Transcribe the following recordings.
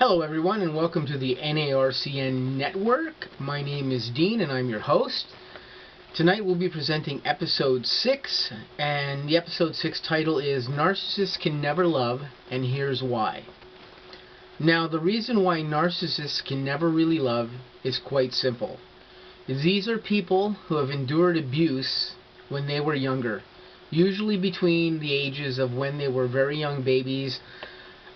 Hello everyone and welcome to the N.A.R.C.N network. My name is Dean and I'm your host. Tonight we'll be presenting episode 6, and the episode 6 title is Narcissists Can Never Love, and Here's Why. Now the reason why narcissists can never really love is quite simple. These are people who have endured abuse when they were younger, usually between the ages of when they were very young babies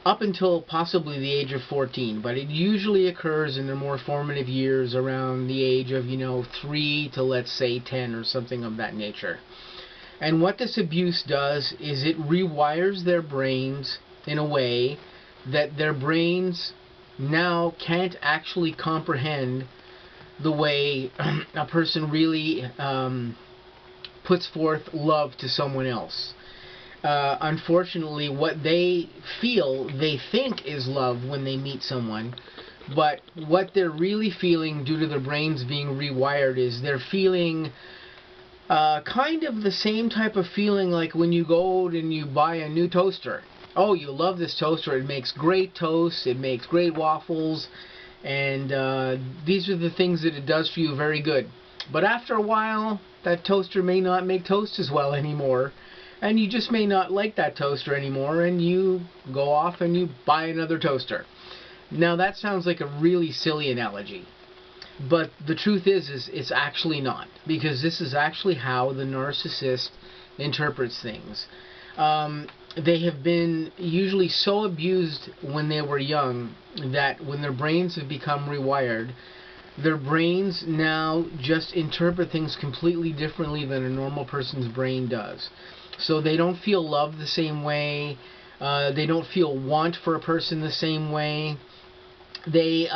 up until possibly the age of 14, but it usually occurs in their more formative years around the age of 3 to, let's say, 10 or something of that nature. And what this abuse does is it rewires their brains in a way that their brains now can't actually comprehend the way a person really puts forth love to someone else. Unfortunately, what they think is love when they meet someone, but what they're really feeling due to their brains being rewired is they're feeling kind of the same type of feeling like when you go out and you buy a new toaster. Oh, you love this toaster, it makes great toast, it makes great waffles, and these are the things that it does for you very good. But after a while, that toaster may not make toast as well anymore, and you just may not like that toaster anymore, and you go off and you buy another toaster. Now that sounds like a really silly analogy, but the truth is it's actually not, because this is actually how the narcissist interprets things. They have been usually so abused when they were young that when their brains have become rewired, their brains now just interpret things completely differently than a normal person's brain does. So they don't feel love the same way. They don't feel want for a person the same way. They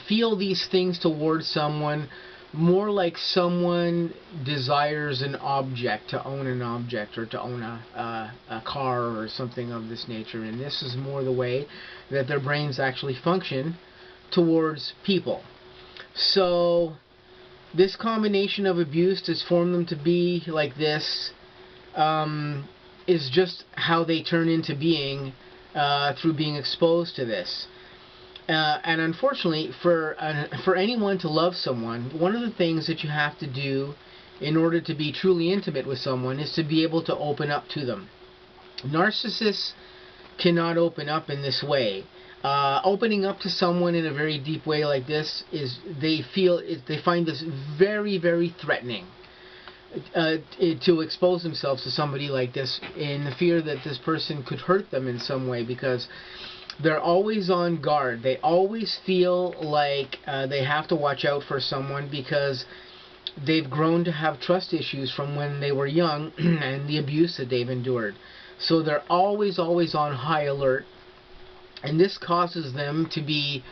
feel these things towards someone more like someone desires an object, to own an object, or to own a car or something of this nature. And this is more the way that their brains actually function towards people. So this combination of abuse has formed them to be like this. Is just how they turn into being through being exposed to this. And unfortunately, for anyone to love someone, one of the things that you have to do in order to be truly intimate with someone is to be able to open up to them. Narcissists cannot open up in this way. Opening up to someone in a very deep way like this is they find this very, very threatening. To expose themselves to somebody like this in the fear that this person could hurt them in some way, because they're always on guard. They always feel like they have to watch out for someone because they've grown to have trust issues from when they were young and the abuse that they've endured. So they're always on high alert, and this causes them to be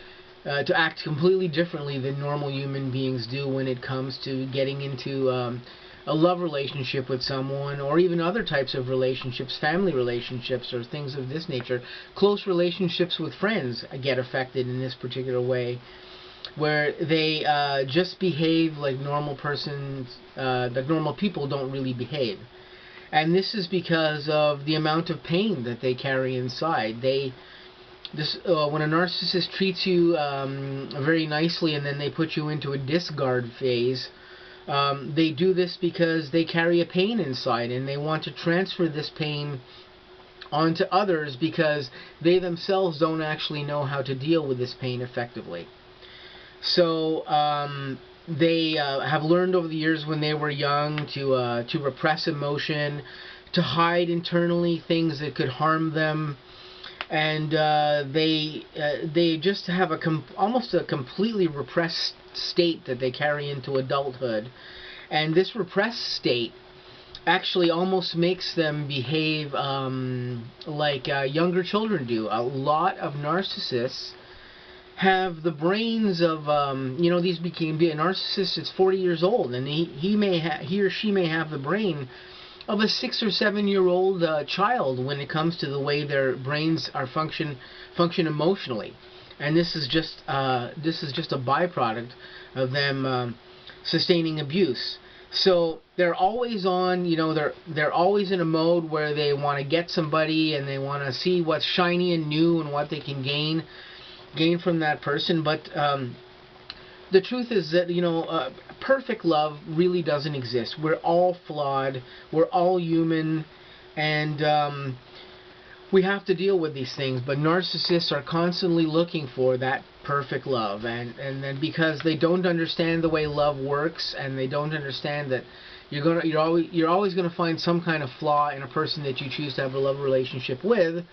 to act completely differently than normal human beings do when it comes to getting into a love relationship with someone, or even other types of relationships, family relationships, or things of this nature. Close relationships with friends get affected in this particular way, where they just behave like normal persons, that normal people don't really behave. And this is because of the amount of pain that they carry inside. When a narcissist treats you very nicely and then they put you into a discard phase, they do this because they carry a pain inside and they want to transfer this pain onto others because they themselves don't actually know how to deal with this pain effectively. So they have learned over the years when they were young to repress emotion, to hide internally things that could harm them, and they just have almost a completely repressed state that they carry into adulthood. And this repressed state actually almost makes them behave like younger children do. A lot of narcissists have the brains of a narcissist is 40 years old, and he or she may have the brain of a 6 or 7 year old child when it comes to the way their brains are function emotionally. And this is just a byproduct of them sustaining abuse. So they're always on, they're always in a mode where they want to get somebody and they want to see what's shiny and new and what they can gain. gain from that person. But the truth is that, perfect love really doesn't exist. We're all flawed. We're all human, and we have to deal with these things. But narcissists are constantly looking for that perfect love, and then because they don't understand the way love works, and they don't understand that you're always gonna find some kind of flaw in a person that you choose to have a love relationship with.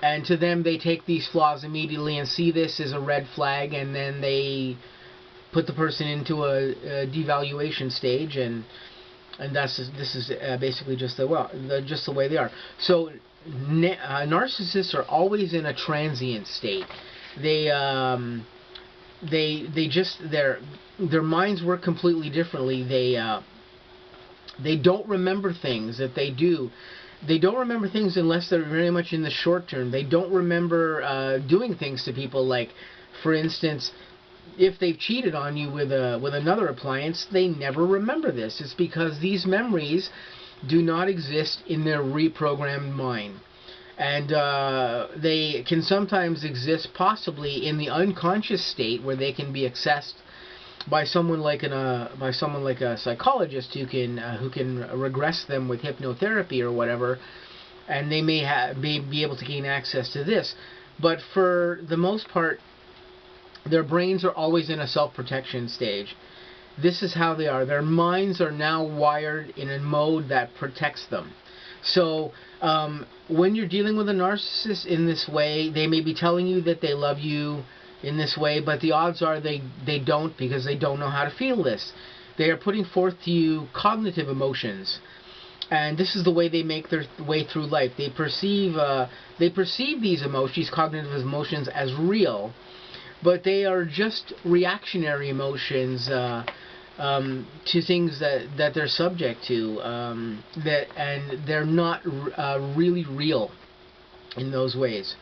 And to them, they take these flaws immediately and see this as a red flag, and then they put the person into a devaluation stage, and this is basically just the way they are. So narcissists are always in a transient state. Their minds work completely differently. They don't remember things that they do. They don't remember things unless they're very much in the short term. They don't remember doing things to people, like, for instance, if they've cheated on you with another appliance, they never remember this. It's because these memories do not exist in their reprogrammed mind. And they can sometimes exist possibly in the unconscious state, where they can be accessed by someone like a psychologist who can regress them with hypnotherapy or whatever, and they may be able to gain access to this. But for the most part, their brains are always in a self-protection stage. This is how they are. Their minds are now wired in a mode that protects them. So when you're dealing with a narcissist in this way, they may be telling you that they love you in this way, but the odds are they don't, because they don't know how to feel this. They are putting forth to you cognitive emotions, and this is the way they make their way through life. They perceive these emotions, cognitive emotions, as real, but they are just reactionary emotions to things that they're subject to, and they're not really real in those ways.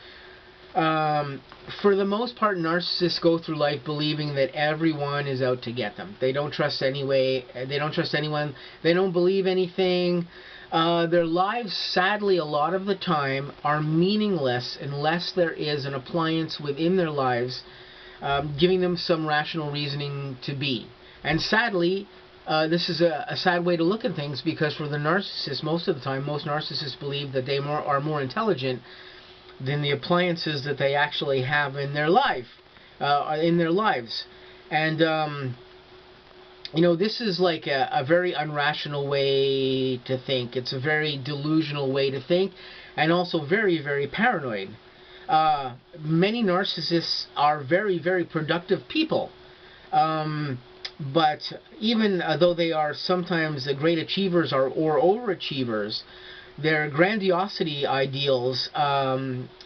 For the most part, narcissists go through life believing that everyone is out to get them. They don't trust They don't trust anyone. They don't believe anything. Their lives, sadly, a lot of the time, are meaningless unless there is an appliance within their lives giving them some rational reasoning to be. And sadly, this is a sad way to look at things, because for the narcissist, most of the time, most narcissists believe that they are more intelligent than the appliances that they actually have in their lives. And this is like a very unrational way to think. It's a very delusional way to think, and also very, very paranoid. Many narcissists are very, very productive people. But even though they are sometimes great achievers or overachievers, their grandiosity ideals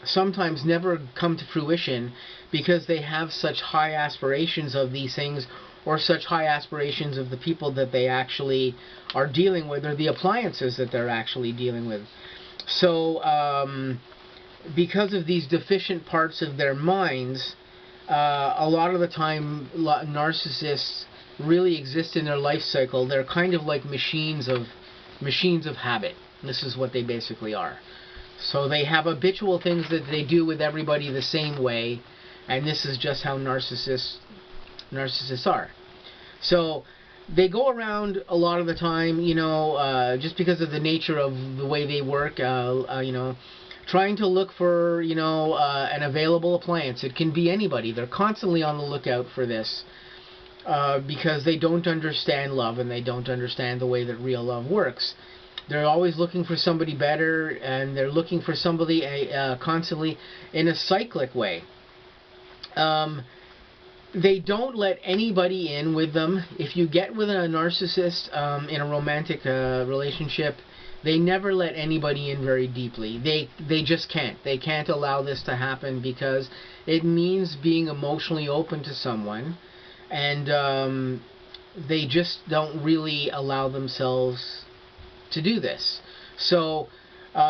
sometimes never come to fruition, because they have such high aspirations of these things, or such high aspirations of the people that they actually are dealing with, or the appliances that they're actually dealing with. So because of these deficient parts of their minds, a lot of the time narcissists really exist in their life cycle. They're kind of like machines of habit. This is what they basically are. So they have habitual things that they do with everybody the same way, and this is just how narcissists are. So they go around a lot of the time, just because of the nature of the way they work, trying to look for, an available appliance. It can be anybody. They're constantly on the lookout for this, because they don't understand love, and they don't understand the way that real love works. They're always looking for somebody better, and they're looking for somebody constantly in a cyclic way. They don't let anybody in with them. If you get with a narcissist in a romantic relationship, they never let anybody in very deeply. They just can't. They can't allow this to happen, because it means being emotionally open to someone, and they just don't really allow themselves to do this. So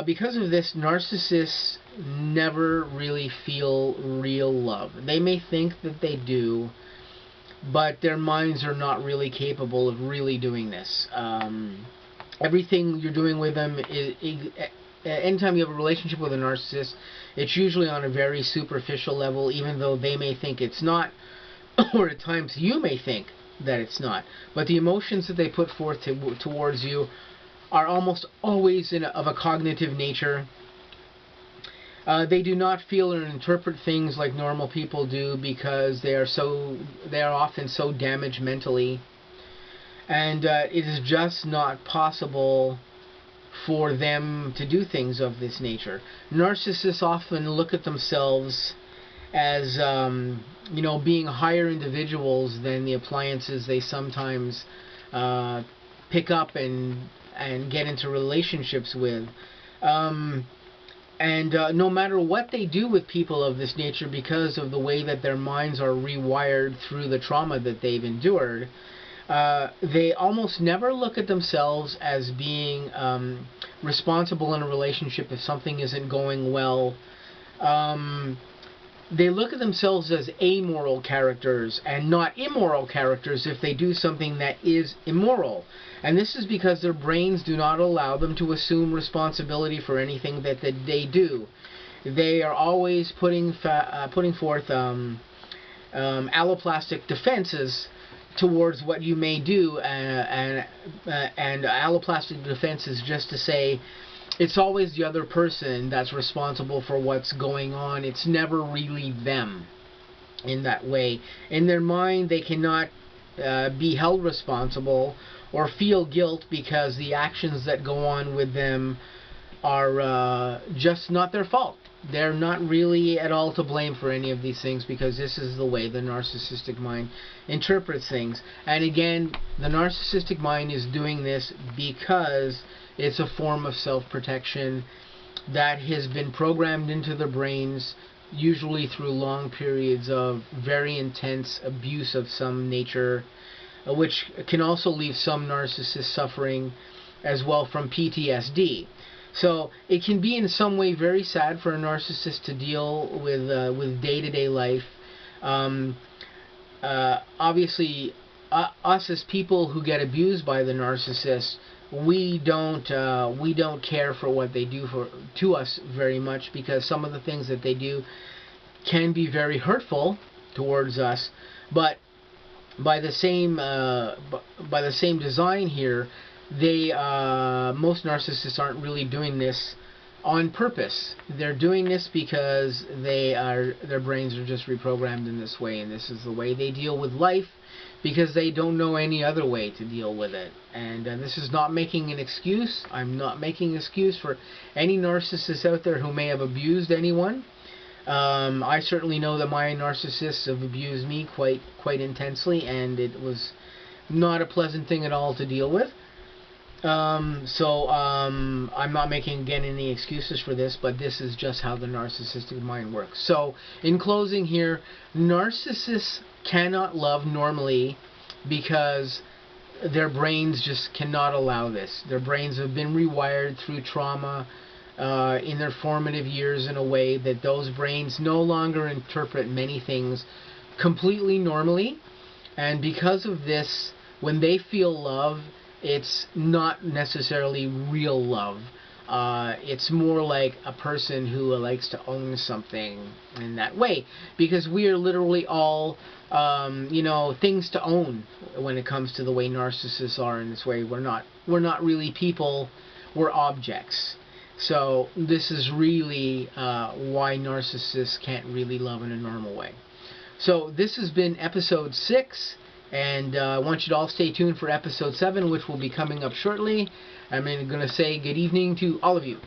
because of this, narcissists never really feel real love. They may think that they do, but their minds are not really capable of really doing this. Everything you're doing with them anytime you have a relationship with a narcissist, it's usually on a very superficial level, even though they may think it's not, or at times you may think that it's not. But the emotions that they put forth towards you are almost always of a cognitive nature. They do not feel or interpret things like normal people do because they are often so damaged mentally, and it is just not possible for them to do things of this nature. Narcissists often look at themselves as being higher individuals than the appliances they sometimes pick up and get into relationships with. No matter what they do with people of this nature, because of the way that their minds are rewired through the trauma that they've endured, they almost never look at themselves as being responsible in a relationship if something isn't going well. They look at themselves as amoral characters and not immoral characters if they do something that is immoral. And this is because their brains do not allow them to assume responsibility for anything that they do. They are always putting forth alloplastic defenses towards what you may do, and alloplastic defense is just to say it's always the other person that's responsible for what's going on. It's never really them in that way. In their mind, they cannot be held responsible or feel guilt because the actions that go on with them are just not their fault. They're not really at all to blame for any of these things because this is the way the narcissistic mind interprets things. And again, the narcissistic mind is doing this because it's a form of self-protection that has been programmed into their brains, usually through long periods of very intense abuse of some nature, which can also leave some narcissists suffering as well from PTSD. So it can be in some way very sad for a narcissist to deal with day-to-day life. Obviously, us as people who get abused by the narcissist, we don't care for what they do to us very much, because some of the things that they do can be very hurtful towards us. But by the same design here, most narcissists aren't really doing this on purpose. They're doing this because their brains are just reprogrammed in this way, and this is the way they deal with life because they don't know any other way to deal with it. And this is not making an excuse. I'm not making an excuse for any narcissists out there who may have abused anyone. I certainly know that my narcissists have abused me quite intensely, and it was not a pleasant thing at all to deal with. I'm not making, again, any excuses for this, but this is just how the narcissistic mind works. So, in closing here, narcissists cannot love normally because their brains just cannot allow this. Their brains have been rewired through trauma in their formative years in a way that those brains no longer interpret many things completely normally. And because of this, when they feel love, it's not necessarily real love. It's more like a person who likes to own something in that way, because we are literally all things to own when it comes to the way narcissists are in this way. We're not really people, we're objects. So this is really why narcissists can't really love in a normal way. So this has been episode 6. And I want you to all stay tuned for episode 7, which will be coming up shortly. I'm going to say good evening to all of you.